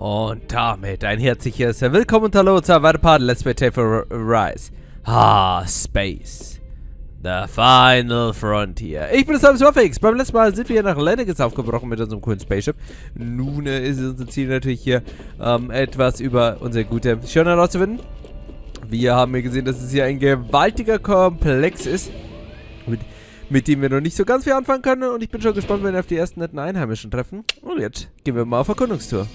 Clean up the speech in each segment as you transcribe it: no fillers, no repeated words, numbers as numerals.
Und damit ein herzliches Willkommen und Hallo zur weiteren Part Let's Play Tale for Rise. Space. The Final Frontier. Ich bin das Waffelix. Beim letzten Mal sind wir hier nach Lenniges aufgebrochen mit unserem coolen Spaceship. Nun ist unser Ziel natürlich hier, etwas über unsere gute Shionne herauszufinden. Wir haben hier gesehen, dass es hier ein gewaltiger Komplex ist, mit dem wir noch nicht so ganz viel anfangen können. Und ich bin schon gespannt, wenn wir auf die ersten netten Einheimischen treffen. Und jetzt gehen wir mal auf Erkundungstour.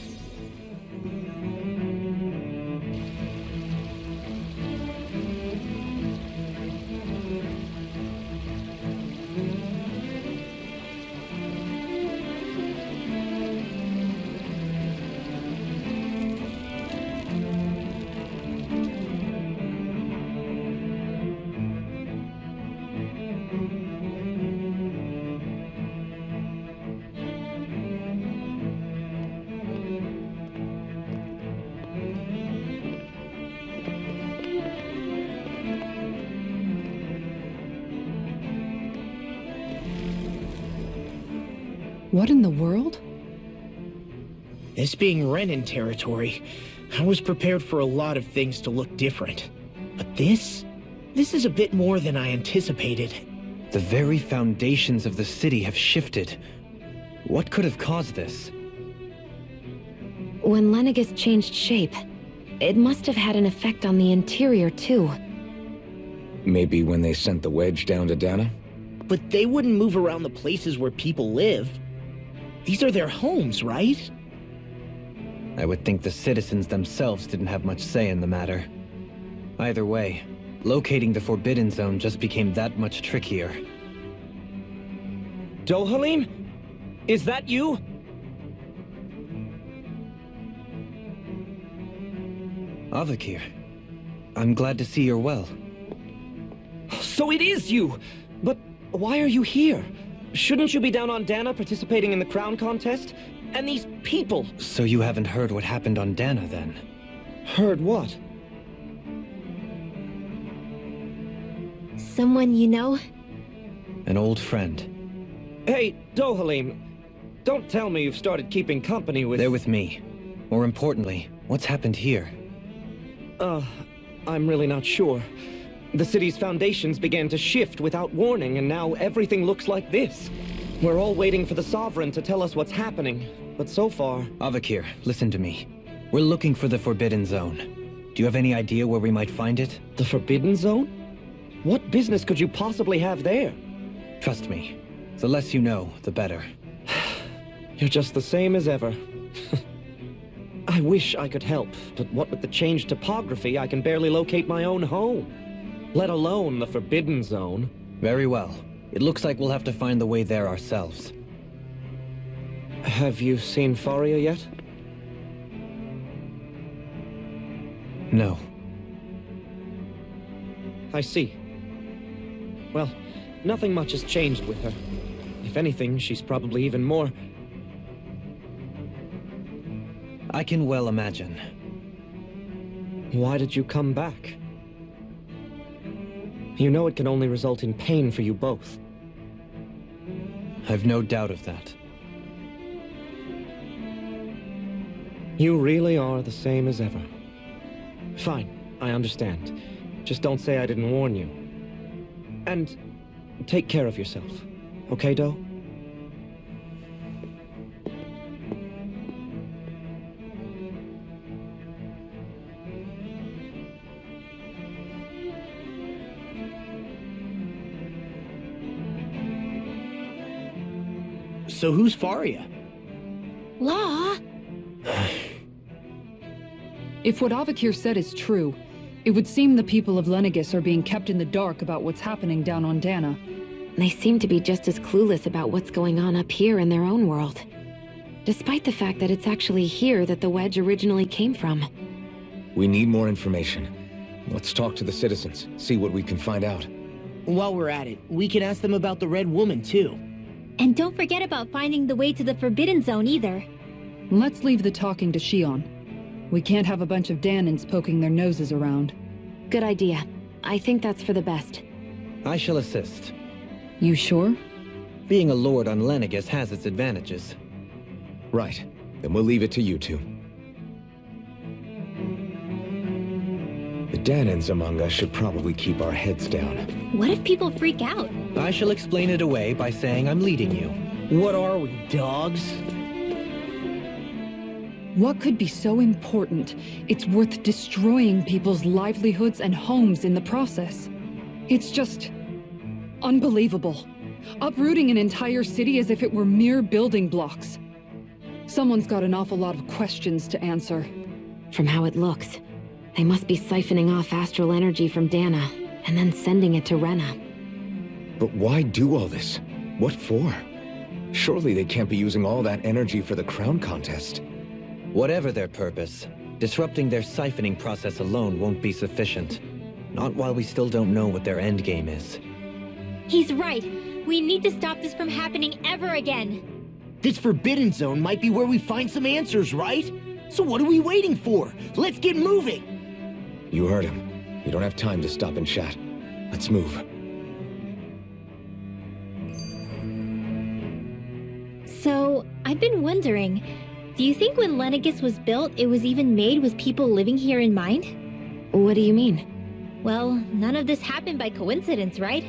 What in the world? This being Renan territory, I was prepared for a lot of things to look different. But this is a bit more than I anticipated. The very foundations of the city have shifted. What could have caused this? When Lenniges changed shape, it must have had an effect on the interior too. Maybe when they sent the wedge down to Dahna? But they wouldn't move around the places where people live. These are their homes, right? I would think the citizens themselves didn't have much say in the matter. Either way, locating the Forbidden Zone just became that much trickier. Dohalim? Is that you? Avakir, I'm glad to see you're well. So it is you! But why are you here? Shouldn't you be down on Dahna participating in the crown contest? And these people... So you haven't heard what happened on Dahna, then? Heard what? Someone you know? An old friend. Hey, Dohalim, don't tell me you've started keeping company with... They're with me. More importantly, what's happened here? I'm really not sure. The city's foundations began to shift without warning, and now everything looks like this. We're all waiting for the Sovereign to tell us what's happening, but so far... Avakir, listen to me. We're looking for the Forbidden Zone. Do you have any idea where we might find it? The Forbidden Zone? What business could you possibly have there? Trust me. The less you know, the better. You're just the same as ever. I wish I could help, but what with the changed topography, I can barely locate my own home. Let alone the Forbidden Zone. Very well. It looks like we'll have to find the way there ourselves. Have you seen Faria yet? No. I see. Well, nothing much has changed with her. If anything, she's probably even more... I can well imagine. Why did you come back? You know it can only result in pain for you both. I've no doubt of that. You really are the same as ever. Fine, I understand. Just don't say I didn't warn you. And take care of yourself, okay, Doe? So who's Faria? Law? If what Avakir said is true, it would seem the people of Lenniges are being kept in the dark about what's happening down on Dahna. They seem to be just as clueless about what's going on up here in their own world. Despite the fact that it's actually here that the wedge originally came from. We need more information. Let's talk to the citizens, see what we can find out. While we're at it, we can ask them about the Red Woman, too. And don't forget about finding the way to the Forbidden Zone either. Let's leave the talking to Shionne. We can't have a bunch of Dahnans poking their noses around. Good idea. I think that's for the best. I shall assist. You sure? Being a lord on Lenniges has its advantages. Right. Then we'll leave it to you two. The Dahnans among us should probably keep our heads down. What if people freak out? I shall explain it away by saying I'm leading you. What are we, dogs? What could be so important? It's worth destroying people's livelihoods and homes in the process. It's just unbelievable. Uprooting an entire city as if it were mere building blocks. Someone's got an awful lot of questions to answer. From how it looks, they must be siphoning off astral energy from Dahna, and then sending it to Rena. But why do all this? What for? Surely they can't be using all that energy for the crown contest. Whatever their purpose, disrupting their siphoning process alone won't be sufficient. Not while we still don't know what their endgame is. He's right. We need to stop this from happening ever again. This Forbidden Zone might be where we find some answers, right? So what are we waiting for? Let's get moving! You heard him. We don't have time to stop and chat. Let's move. So, I've been wondering, do you think when Lenegis was built, it was even made with people living here in mind? What do you mean? Well, none of this happened by coincidence, right?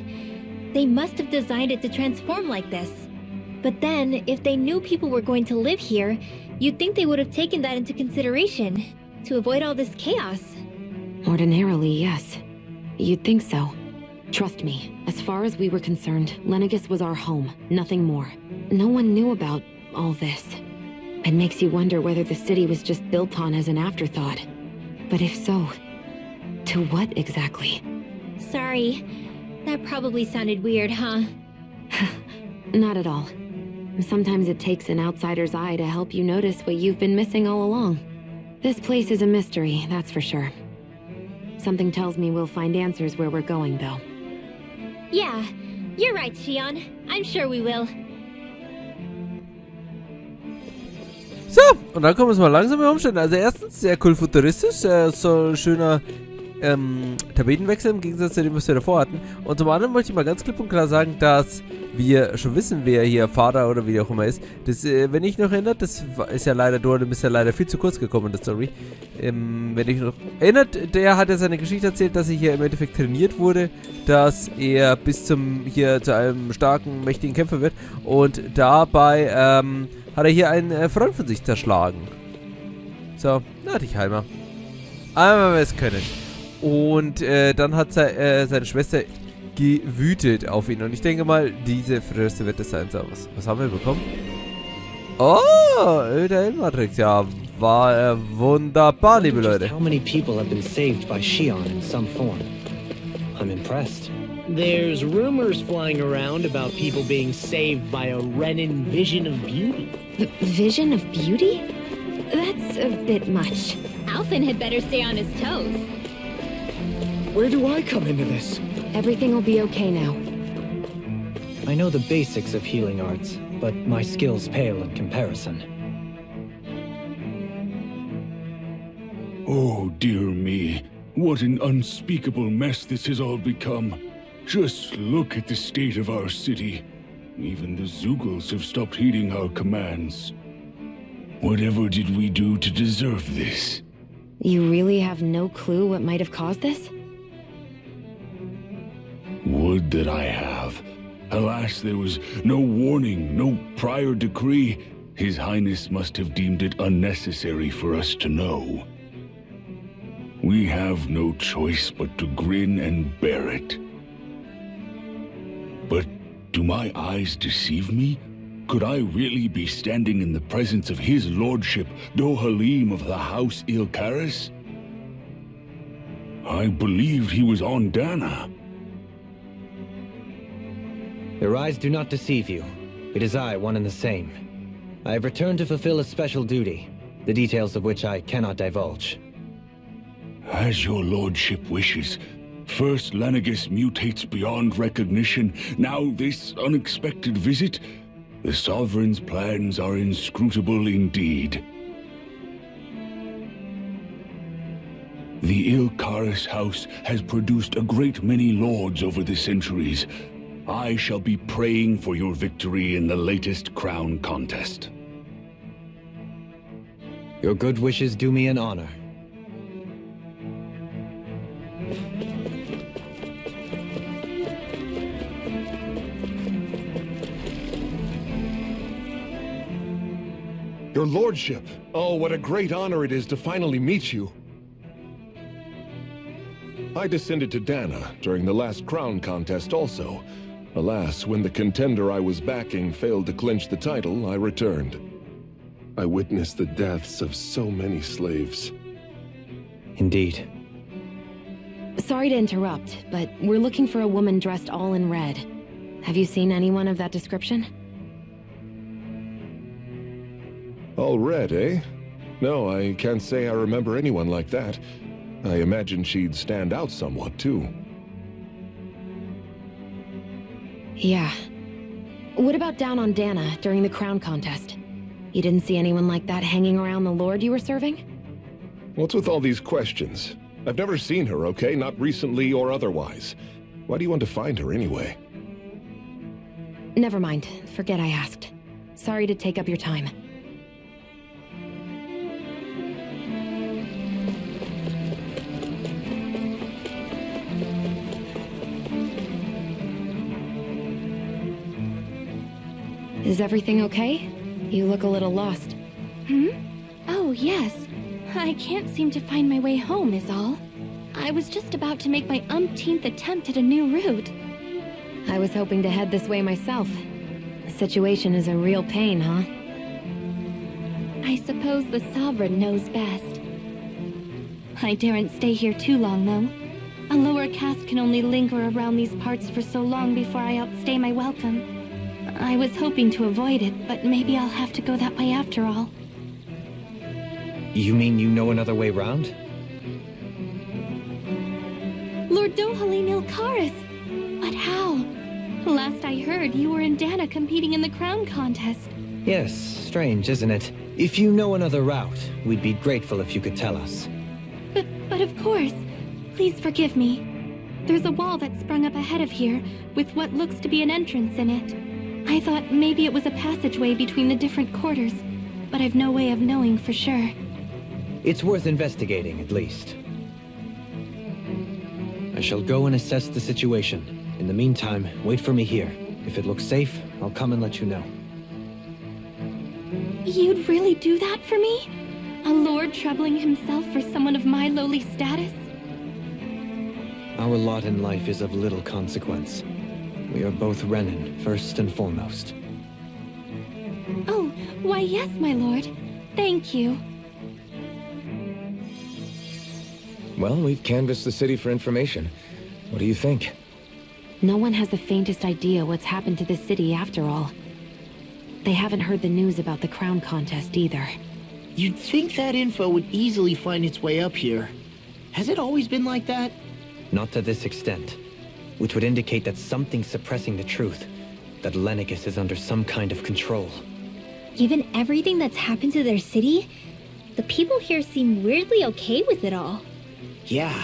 They must have designed it to transform like this. But then, if they knew people were going to live here, you'd think they would have taken that into consideration, to avoid all this chaos. Ordinarily, yes. You'd think so. Trust me, as far as we were concerned, Lenegis was our home, nothing more. No one knew about all this. It makes you wonder whether the city was just built on as an afterthought. But if so, to what exactly? Sorry. That probably sounded weird, huh? Not at all. Sometimes it takes an outsider's eye to help you notice what you've been missing all along. This place is a mystery, that's for sure. Something tells me we'll find answers where we're going, though. Yeah, you're right, Shionne. I'm sure we will. So, und dann kommen wir mal langsam hier umstellen. Also erstens, sehr cool futuristisch, so ein schöner Tapetenwechsel im Gegensatz zu dem, was wir davor hatten. Und zum anderen möchte ich mal ganz klipp und klar sagen, dass wir schon wissen, wer hier Vater oder wie auch immer ist. Das, wenn ich noch erinnert, das ist ja leider, du bist ja leider viel zu kurz gekommen in der Story. Wenn ich noch erinnert, der hat ja seine Geschichte erzählt, dass er hier im Endeffekt trainiert wurde, dass er bis zum, hier zu einem starken, mächtigen Kämpfer wird. Und dabei, hat er hier einen Freund von sich zerschlagen. So, na, dich Heimer. Einmal wir es können. Und dann hat seine Schwester gewütet auf ihn. Und ich denke mal, diese Fröste wird es sein. So, was haben wir bekommen? Oh, der Elmatrix. Ja, war wunderbar, liebe Leute. How many people have been saved by Shionne in some form? I'm impressed. There's rumors flying around about people being saved by a Renan vision of beauty. Vision of beauty? That's a bit much. Alphen had better stay on his toes. Where do I come into this? Everything will be okay now. I know the basics of healing arts, but my skills pale in comparison. Oh, dear me. What an unspeakable mess this has all become. Just look at the state of our city. Even the Zeugles have stopped heeding our commands. Whatever did we do to deserve this? You really have no clue what might have caused this? Would that I have. Alas, there was no warning, no prior decree. His Highness must have deemed it unnecessary for us to know. We have no choice but to grin and bear it. But do my eyes deceive me? Could I really be standing in the presence of his lordship, Dohalim of the House Ilkaris? I believed he was on Dahna. Your eyes do not deceive you. It is I, one and the same. I have returned to fulfill a special duty, the details of which I cannot divulge. As your lordship wishes. First Lenegis mutates beyond recognition, now this unexpected visit. The Sovereign's plans are inscrutable indeed. The Ilkaris house has produced a great many lords over the centuries. I shall be praying for your victory in the latest crown contest. Your good wishes do me an honor. Your lordship! Oh, what a great honor it is to finally meet you. I descended to Dahna during the last crown contest also. Alas, when the contender I was backing failed to clinch the title, I returned. I witnessed the deaths of so many slaves. Indeed. Sorry to interrupt, but we're looking for a woman dressed all in red. Have you seen anyone of that description? All red, eh? No, I can't say I remember anyone like that. I imagine she'd stand out somewhat, too. Yeah. What about down on Dahna during the crown contest? You didn't see anyone like that hanging around the lord you were serving? What's with all these questions? I've never seen her, okay? Not recently or otherwise. Why do you want to find her anyway? Never mind. Forget I asked. Sorry to take up your time. Is everything okay? You look a little lost. Oh, yes. I can't seem to find my way home, is all. I was just about to make my umpteenth attempt at a new route. I was hoping to head this way myself. The situation is a real pain, huh? I suppose the Sovereign knows best. I daren't stay here too long, though. A lower caste can only linger around these parts for so long before I outstay my welcome. I was hoping to avoid it, but maybe I'll have to go that way after all. You mean you know another way round? Lord Dohalim Ilkaris! But how? Last I heard, you were in Dahna competing in the crown contest. Yes, strange, isn't it? If you know another route, we'd be grateful if you could tell us. But of course. Please forgive me. There's a wall that sprung up ahead of here, with what looks to be an entrance in it. I thought maybe it was a passageway between the different quarters, but I've no way of knowing for sure. It's worth investigating, at least. I shall go and assess the situation. In the meantime, wait for me here. If it looks safe, I'll come and let you know. You'd really do that for me? A lord troubling himself for someone of my lowly status? Our lot in life is of little consequence. We are both Renan, first and foremost. Oh, why yes, my lord. Thank you. Well, we've canvassed the city for information. What do you think? No one has the faintest idea what's happened to this city after all. They haven't heard the news about the crown contest either. You'd think that info would easily find its way up here. Has it always been like that? Not to this extent. Which would indicate that something's suppressing the truth. That Lenegis is under some kind of control. Given everything that's happened to their city, the people here seem weirdly okay with it all. Yeah,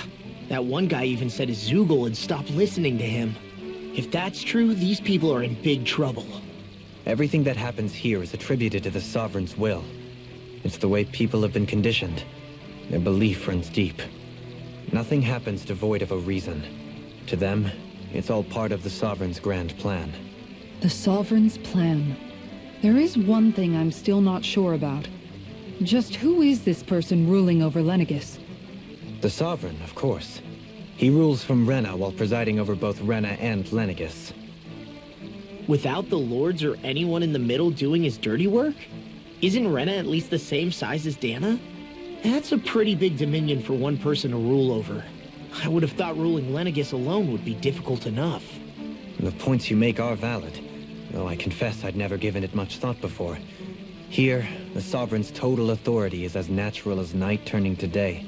that one guy even said his Zoogle had stopped listening to him. If that's true, these people are in big trouble. Everything that happens here is attributed to the Sovereign's will. It's the way people have been conditioned. Their belief runs deep. Nothing happens devoid of a reason. To them, it's all part of the Sovereign's grand plan. The Sovereign's plan. There is one thing I'm still not sure about. Just who is this person ruling over Lenegis? The Sovereign, of course. He rules from Rena while presiding over both Rena and Lenegis. Without the lords or anyone in the middle doing his dirty work? Isn't Rena at least the same size as Dahna? That's a pretty big dominion for one person to rule over. I would have thought ruling Lenegis alone would be difficult enough. The points you make are valid, though I confess I'd never given it much thought before. Here, the Sovereign's total authority is as natural as night turning to day.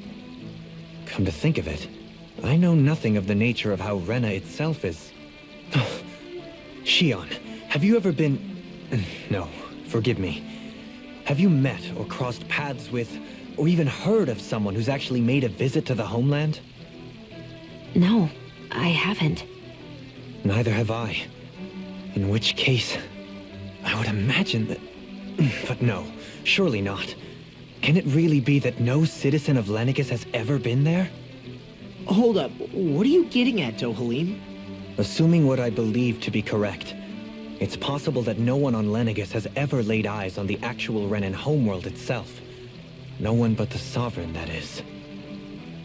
Come to think of it, I know nothing of the nature of how Rena itself is. Shionne, have you ever been... No, forgive me. Have you met or crossed paths with, or even heard of someone who's actually made a visit to the homeland? No, I haven't. Neither have I. In which case, I would imagine that... But no, surely not. Can it really be that no citizen of Lenegis has ever been there? Hold up, what are you getting at, Dohalim? Assuming what I believe to be correct, It's possible that no one on Lenegis has ever laid eyes on the actual Renan homeworld itself. No one but the Sovereign, that is.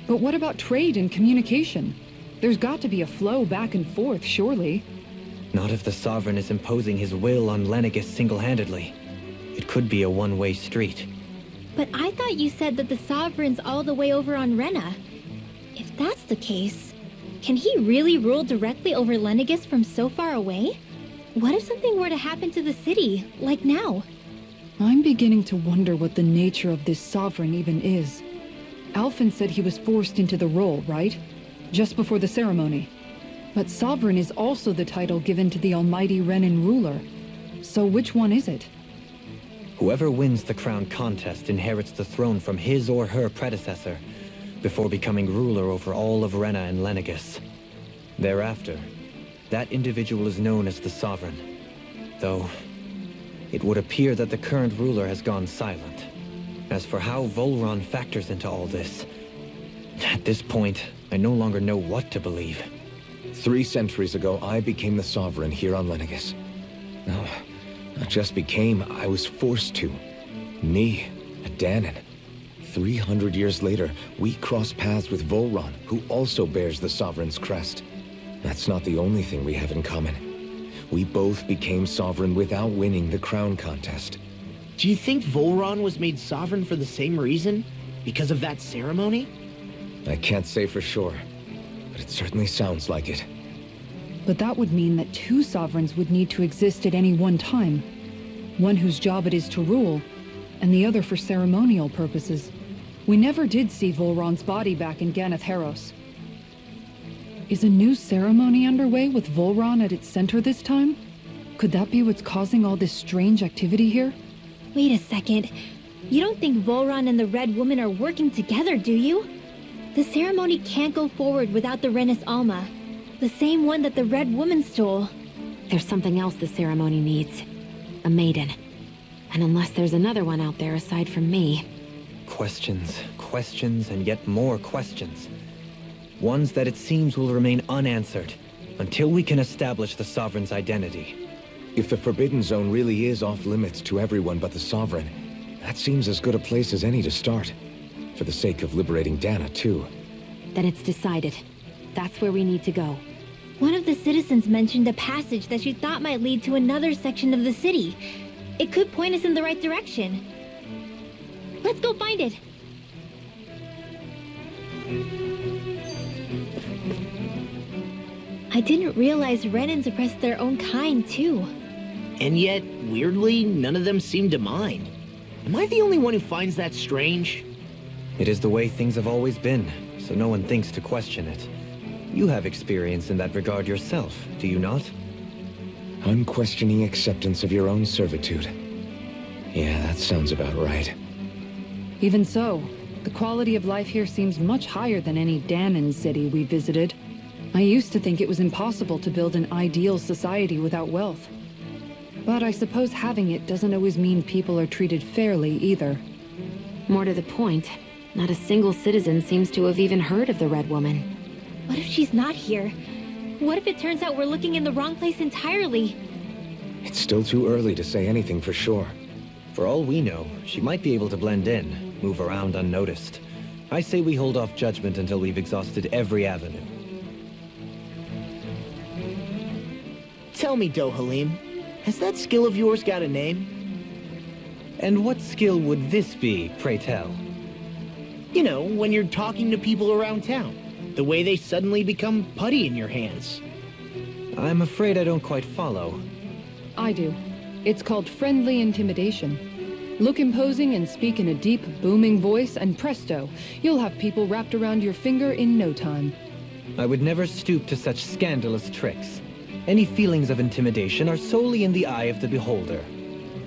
But what about trade and communication? There's got to be a flow back and forth, surely. Not if the Sovereign is imposing his will on Lenegis single-handedly. It could be a one-way street. But I thought you said that the Sovereign's all the way over on Rena. If that's the case, can he really rule directly over Lenegis from so far away? What if something were to happen to the city, like now? I'm beginning to wonder what the nature of this Sovereign even is. Alphen said he was forced into the role, right? Just before the ceremony. But Sovereign is also the title given to the almighty Renan ruler. So which one is it? Whoever wins the crown contest inherits the throne from his or her predecessor, before becoming ruler over all of Rena and Lenegis. Thereafter, that individual is known as the Sovereign. Though, it would appear that the current ruler has gone silent. As for how Volron factors into all this, at this point, I no longer know what to believe. 3 centuries ago, I became the Sovereign here on Lenegis. No, not just became, I was forced to. Me, a Dahnan. 300 years later, we cross paths with Volron, who also bears the Sovereign's crest. That's not the only thing we have in common. We both became Sovereign without winning the crown contest. Do you think Volron was made Sovereign for the same reason? Because of that ceremony? I can't say for sure, but it certainly sounds like it. But that would mean that 2 Sovereigns would need to exist at any one time. One whose job it is to rule, and the other for ceremonial purposes. We never did see Volron's body back in Ganath Haros. Is a new ceremony underway with Volron at its center this time? Could that be what's causing all this strange activity here? Wait a second. You don't think Volron and the Red Woman are working together, do you? The ceremony can't go forward without the Renis Alma. The same one that the Red Woman stole. There's something else the ceremony needs. A maiden. And unless there's another one out there aside from me... Questions, questions, and yet more questions. Ones that it seems will remain unanswered, until we can establish the Sovereign's identity. If the Forbidden Zone really is off-limits to everyone but the Sovereign, that seems as good a place as any to start. For the sake of liberating Dahna, too. Then it's decided. That's where we need to go. One of the citizens mentioned a passage that she thought might lead to another section of the city. It could point us in the right direction. Let's go find it! I didn't realize Renans oppressed their own kind, too. And yet, weirdly, none of them seem to mind. Am I the only one who finds that strange? It is the way things have always been, so no one thinks to question it. You have experience in that regard yourself, do you not? Unquestioning acceptance of your own servitude. Yeah, that sounds about right. Even so, the quality of life here seems much higher than any Dahnan city we visited. I used to think it was impossible to build an ideal society without wealth. But I suppose having it doesn't always mean people are treated fairly either. More to the point, not a single citizen seems to have even heard of the Red Woman. What if she's not here? What if it turns out we're looking in the wrong place entirely? It's still too early to say anything for sure. For all we know, she might be able to blend in, move around unnoticed. I say we hold off judgment until we've exhausted every avenue. Tell me, Dohalim, has that skill of yours got a name? And what skill would this be, pray tell? You know, when you're talking to people around town. The way they suddenly become putty in your hands. I'm afraid I don't quite follow. I do. It's called friendly intimidation. Look imposing and speak in a deep, booming voice, and presto, you'll have people wrapped around your finger in no time. I would never stoop to such scandalous tricks. Any feelings of intimidation are solely in the eye of the beholder.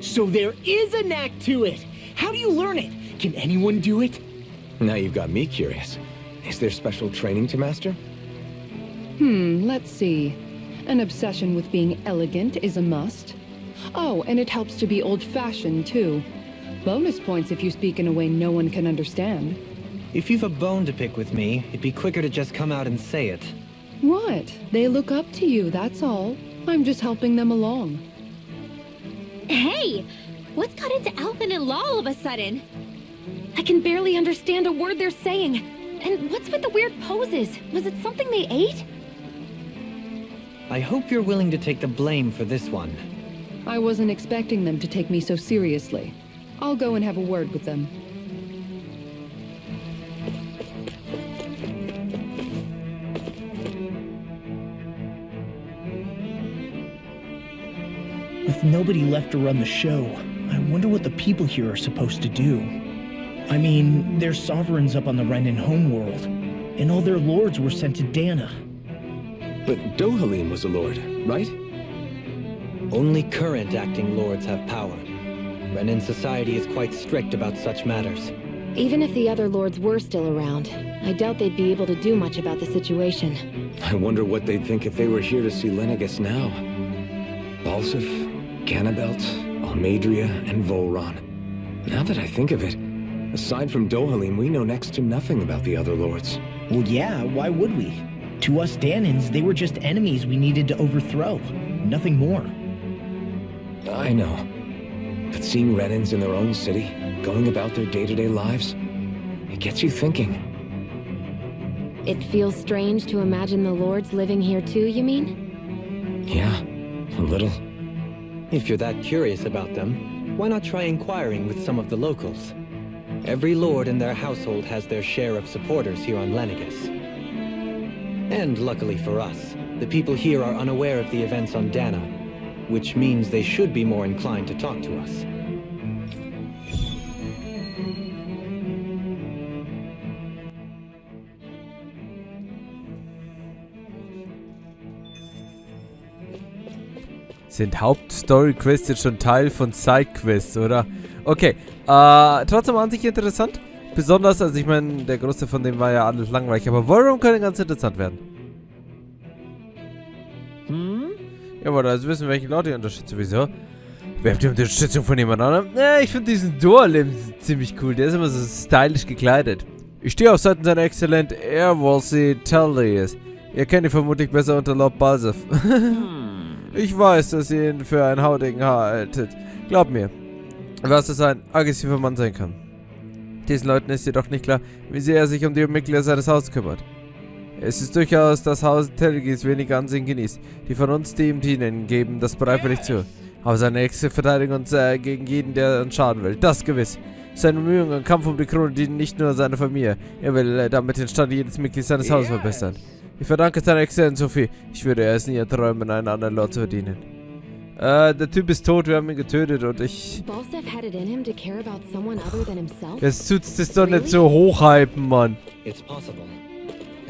So there is a knack to it! How do you learn it? Can anyone do it? Now you've got me curious. Is there special training to master? Let's see. An obsession with being elegant is a must. Oh, and it helps to be old-fashioned, too. Bonus points if you speak in a way no one can understand. If you've a bone to pick with me, it'd be quicker to just come out and say it. What? They look up to you, that's all. I'm just helping them along. Hey! What's got into Alphen and Law all of a sudden? I can barely understand a word they're saying. And what's with the weird poses? Was it something they ate? I hope you're willing to take the blame for this one. I wasn't expecting them to take me so seriously. I'll go and have a word with them. With nobody left to run the show, I wonder what the people here are supposed to do. I mean, there's sovereigns up on the Renan homeworld, and all their lords were sent to Dahna. But Dohalim was a lord, right? Only current acting lords have power. Renan society is quite strict about such matters. Even if the other lords were still around, I doubt they'd be able to do much about the situation. I wonder what they'd think if they were here to see Lenegis now. Balsif, Ganabelt, Almadria, and Volron. Now that I think of it, aside from Dohalim, we know next to nothing about the other lords. Well, yeah, why would we? To us Danans, they were just enemies we needed to overthrow. Nothing more. I know. But seeing Renans in their own city, going about their day-to-day lives, it gets you thinking. It feels strange to imagine the lords living here too, you mean? Yeah, a little. If you're that curious about them, why not try inquiring with some of the locals? Every lord in their household has their share of supporters here on Lenegis. And luckily for us, the people here are unaware of the events on Dahna, which means they should be more inclined to talk to us. Sind Hauptstory-Quests jetzt schon Teil von Side-Quests, oder? Okay, trotzdem an sich interessant. Besonders, also ich meine, der größte von dem war ja alles langweilig, aber warum könnte ganz interessant werden? Ja, aber also wissen, welche Leute ihr unterstützt, sowieso. Wer habt ihr Unterstützung von jemand anderem? Ja, ich finde diesen Dohalim ziemlich cool, der ist immer so stylisch gekleidet. Ich stehe auf Seiten seiner Exzellent Airwalsy Tallies. Ihr kennt ihn vermutlich besser unter Lord Balsif. Ich weiß, dass ihr ihn für einen hautigen Haar haltet. Glaubt mir, was es ein aggressiver Mann sein kann. Diesen Leuten ist jedoch nicht klar, wie sehr er sich um die Mitglieder seines Hauses kümmert. Es ist durchaus, dass Haus Telgis wenig Ansehen genießt. Die von uns, die ihm dienen, geben das bereitwillig zu. Aber seine Äxte verteidigen uns gegen jeden, der uns schaden will. Das gewiss. Seine Bemühungen im Kampf um die Krone dienen nicht nur seiner Familie. Er will damit den Stand jedes Mitglieds seines Hauses verbessern. Ich verdanke seiner Exzellenz so viel. Ich würde es nie erträumen, einen anderen Lord zu verdienen. Der Typ ist tot, wir haben ihn getötet und ich... Jetzt tut's das doch nicht so hochhypen, Mann.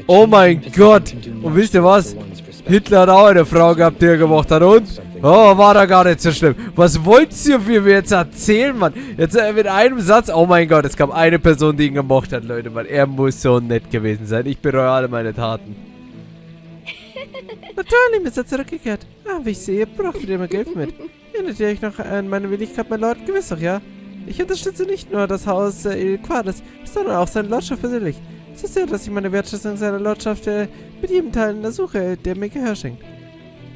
Oh mein Gott! Und wisst ihr was? Hitler hat auch eine Frau gehabt, die er gemacht hat. Und? Oh, war da gar nicht so schlimm. Was wollt ihr für mir jetzt erzählen, Mann? Jetzt mit einem Satz. Oh mein Gott, es gab eine Person, die ihn gemocht hat, Leute, Mann. Er muss so nett gewesen sein. Ich bereue alle meine Taten. Natürlich, ihr seid zurückgekehrt. Ah, wie ich sehe, braucht ihr immer Geld mit. Erinnert ihr euch noch an meine Willigkeit, mein Lord? Gewiss doch, ja? Ich unterstütze nicht nur das Haus Quadres, sondern auch seine Lordschaft persönlich. Es ist sehr, dass ich meine Wertschätzung seiner Lordschaft mit jedem Teil in der Suche, der mir Gehör schenkt.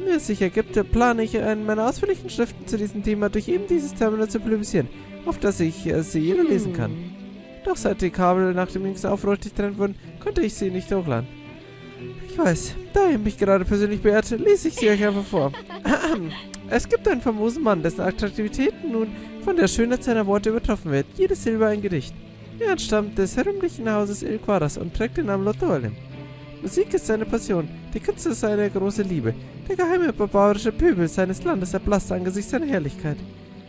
Mir es sich ergibt, plane ich in meiner ausführlichen Schriften zu diesem Thema durch eben dieses Terminal zu publizieren, auf das ich sie jeder lesen kann. Doch seit die Kabel nach dem jüngsten Aufruhr getrennt wurden, konnte ich sie nicht hochladen. Ich weiß, da ihr mich gerade persönlich beehrt, lese ich sie euch einfach vor. Es gibt einen famosen Mann, dessen Attraktivität nun von der Schönheit seiner Worte übertroffen wird. Jede Silbe ein Gedicht. Er entstammt des herrümlichen Hauses Il Quadras und trägt den Namen Lord Dohalim. Musik ist seine Passion, die Künste ist seine große Liebe. Der geheime barbarische Pöbel seines Landes erblasst angesichts seiner Herrlichkeit.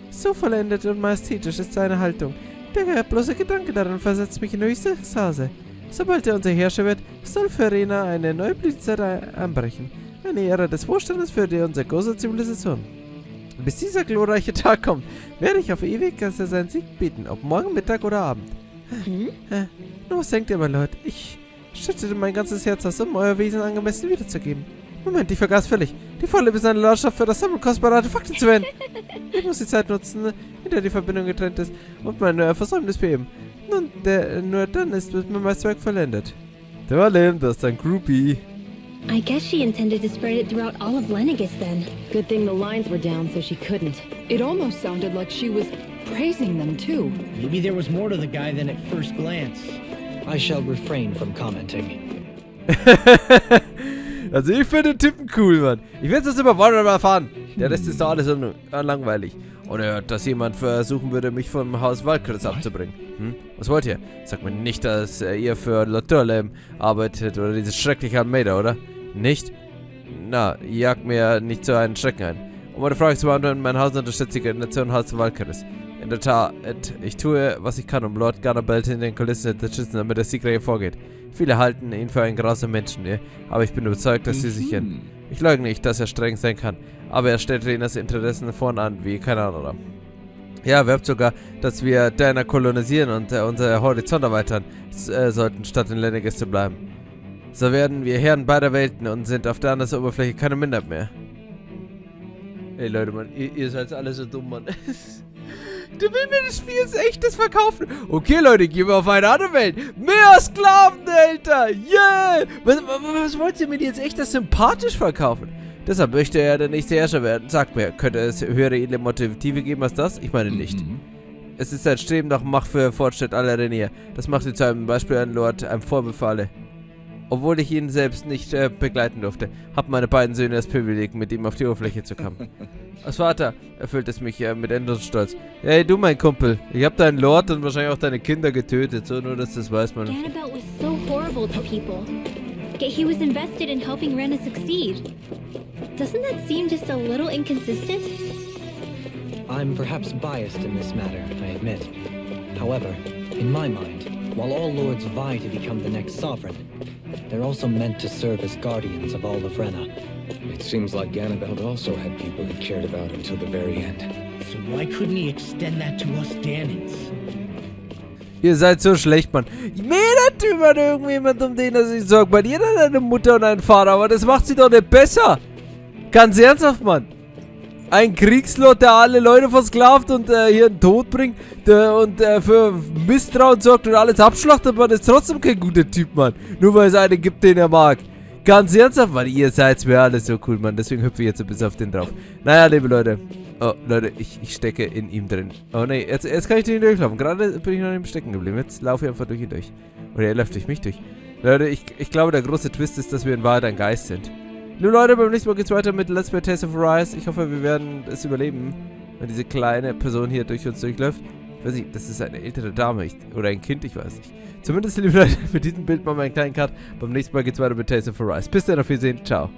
So vollendet und majestätisch ist seine Haltung. Der bloße Gedanke daran versetzt mich in höchste Ekstase. Sobald er unser Herrscher wird, soll für Rena eine neue Blütezeit anbrechen. Eine Ära des Wohlstandes für unsere große Zivilisation. Bis dieser glorreiche Tag kommt, werde ich auf ewig seinen Sieg bieten, ob morgen, Mittag oder Abend. Nur was denkt ihr, mein Lord? Ich schüttete mein ganzes Herz aus, um euer Wesen angemessen wiederzugeben. Moment, ich vergaß völlig. Die Vorliebe seiner Lordschaft für das Sammeln kostbarer Artefakte zu werden. Ich muss die Zeit nutzen, in der die Verbindung getrennt ist, und mein Versäumnis beheben. Nur dann ist mit mir mein Werk vollendet. Dohalim, das ist ein Groupie. I guess she intended to spread it throughout all of Lenegis then. Good thing the lines were down so she couldn't. It almost sounded like she was praising them too. Maybe there was more to the guy than at first glance. I shall refrain from commenting. Also ich finde den Typen cool, Mann. Ich will das immer wollen erfahren. Der Rest ist doch alles langweilig. Und er hört, dass jemand versuchen würde, mich vom Haus Valkyries abzubringen. Was wollt ihr? Sagt mir nicht, dass ihr für Lotterlem arbeitet oder diese schreckliche Almeida, oder? Nicht? Na, jagt mir nicht so einen Schrecken ein. Um meine Frage zu beantworten, mein Haus unterstützt die Nation Haus Valkyries. In der Tat, ich tue, was ich kann, um Lord Garnabelt in den Kulissen zu schützen, damit der Sieg vorgeht. Viele halten ihn für einen grausamen Menschen, aber ich bin überzeugt, dass sie sich irren. Ich leugne nicht, dass er streng sein kann, aber er stellt Renas Interessen vorn an, wie kein anderer. Ja, werbt sogar, dass wir Dahna kolonisieren und unser Horizont erweitern sollten, statt in Lenegis zu bleiben. So werden wir Herren beider Welten und sind auf der anderen Oberfläche keine Minderheit mehr. Ey Leute, Mann, ihr seid alle so dumm, Mann. Du willst mir das Spiel als echtes verkaufen? Okay, Leute, gehen wir auf eine andere Welt. Mehr Sklaven, Alter. Yeah! Was wollt ihr mir jetzt echt das sympathisch verkaufen? Deshalb möchte er der nächste Herrscher werden. Sagt mir, könnte es höhere edle Motive geben als das? Ich meine nicht. Es ist ein Streben nach Macht für Fortschritt aller Renier. Das macht ihn zu einem Beispiel an Lord, einem Vorbild für alle. Obwohl ich ihn selbst nicht begleiten durfte, haben meine beiden Söhne das Privileg, mit ihm auf die Oberfläche zu kommen. Als Vater erfüllt es mich mit endlosem Stolz. Hey, du, mein Kumpel, ich habe deinen Lord und wahrscheinlich auch deine Kinder getötet, so nur, dass das weiß man. Annabelle was so horrible to people. Yet he was invested in helping Rena succeed. Doesn't that seem just a little inconsistent? I'm perhaps biased in this matter, I admit. However, in my mind, while all lords vie to become the next sovereign, they're also meant to serve as guardians of all of Rena. It seems like Ganabelt also had people he cared about until the very end. So why couldn't he extend that to us Dahnans? Ihr seid so schlecht, Mann. Jeder Typ hat irgendjemand, um den er sich sorgt. Bei jeder hat eine Mutter und einen Vater, aber das macht sie doch nicht besser. Ganz ernsthaft, Mann. Ein Kriegslord, der alle Leute versklavt und hier einen Tod bringt und für Misstrauen sorgt und alles abschlachtet, man ist trotzdem kein guter Typ, Mann. Nur weil es einen gibt, den er mag. Ganz ernsthaft, Mann, ihr seid mir alle so cool, Mann. Deswegen hüpfe ich jetzt ein bisschen auf den drauf. Naja, liebe Leute. Oh, Leute, ich stecke in ihm drin. Oh, nee, jetzt kann ich durch ihn durchlaufen. Gerade bin ich noch nicht stecken geblieben. Jetzt laufe ich einfach durch ihn durch. Oder er läuft durch mich durch. Leute, ich glaube, der große Twist ist, dass wir in Wahrheit ein Geist sind. Nun Leute, beim nächsten Mal geht's weiter mit Let's Play Tales of Arise. Ich hoffe, wir werden es überleben, wenn diese kleine Person hier durch uns durchläuft. Ich weiß nicht, das ist eine ältere Dame oder ein Kind, ich weiß nicht. Zumindest, liebe Leute, mit diesem Bild machen wir einen kleinen Cut. Beim nächsten Mal geht's weiter mit Tales of Arise. Bis dann, auf Wiedersehen, ciao.